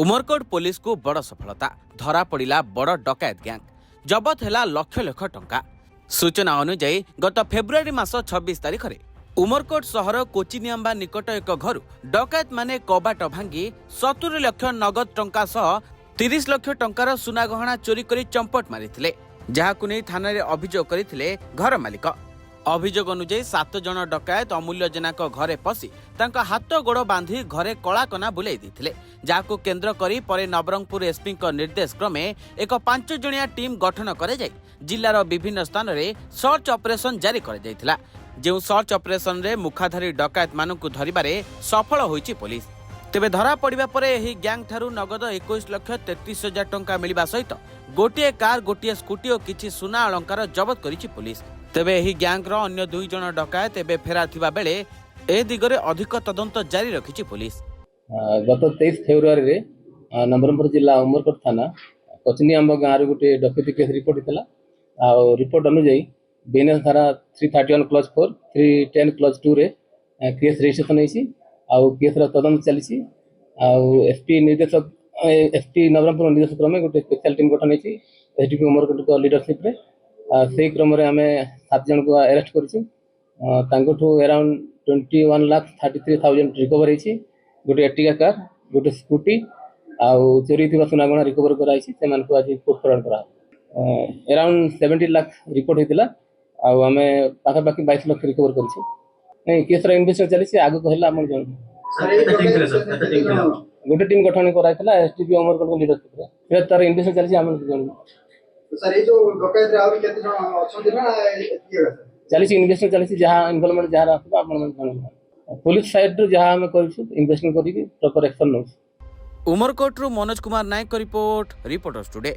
Umarkot police को बड़ सफलता धरा पड़ा बड़ डकायत गैंग जबत है लक्ष लक्ष टंका। सूचना अनुଯାयी गत फेब्रुआरी मास 26 तारिख में उमरकोट सहर कोचिनियांबा निकट एक घर डकायत माने कबाट भांगी 70 लाख नगद टंका सह 30 लाख टंकार सुना गहना चोरी कर चंपट मारी जहां नहीं थाना अभियोग करते घर मालिक। अभियोग अनुଯାयी 7 जन डकायत अमूल्य जेना घरे पशि हाथ गोड़ बांधि घरे कलाकना बुलाई देते जहां केन्द्र करी परे नवरंगपुर एसपी निर्देश क्रमे एक 5 जणिया टीम गठन कर जिलार विभिन्न स्थान में सर्च ऑपरेशन जारी कर जो सर्च ऑपरेशन रे मुखाधारी डकायत मानक धरिबारे सफल होईची पुलिस। तेबे धरा पड़िबा परे एही गैंग ठारू नगद 21 लाख 33 हजार टंका मिलिबा सहित गोटे कार गोटे स्कूटी और किछि सुना अलंकार जबत करिछि पुलिस। तेबे एही गैंग रो अन्य 2 जण डकायत एबे फेरार थिबा बेले ए दिगरे अधिक तदंत जारी रखिछि पुलिस। गत 23 फेब्रुआरी रे नवरंगपुर जिला उमरकोट थाना कोचिनियांबा गाँव गोटे डकैती केस रिपोर्ट होता आ रिपोर्ट अनुଯାयी बीएनएस धारा 331 क्लज 4 310 क्लज 2 रे केस रजिस्ट्रेशन होइछि आ केस रा तदंत चलिछि आ एसपी निर्देशक एसपी नवरंगपुर निर्देशक क्रम में गोटे स्पेशल टीम गठन होइछि एसडीपी उमरकोट को लीडरशिप रे से क्रम रे हमें 7 जन को अरेस्ट करछि तांगठु अराउंड 21,33,000 रिकवर होइछि गोटे एर्टिगा कार गोटे स्कूटी आ चोरी थिबा सुना गहना रिकवर कराइछि से मान को आज कोर्ट फॉरवर्ड करा अराउंड 70 लाख रिपोर्ट होइतिला आ हमें पाखा पाखी 22 लाख रिकवर करछि नहीं केस रा इन्वेस्टिगेशन चलिछि आगु कहला हमर जन गोटे टीम गठन कराइतिला एसटीपी उमरकोट को लीडरशिप रे फिर तार इन्वेस्टिगेशन चलिछि हमर जन सर ये जो डकैत रे और केते जण अछंती ना एतिया चलिछि इन्वेस्टिगेशन चलिछि जहां इन्वॉल्वमेंट जहां रहबा आपन मन जन पुलिस साइड रो जहां हमें करछु इन्वेस्टिगेशन करिके प्रॉपर एक्शन नो। उमरकोट रो Manoj Kumar Nayak report reporters today.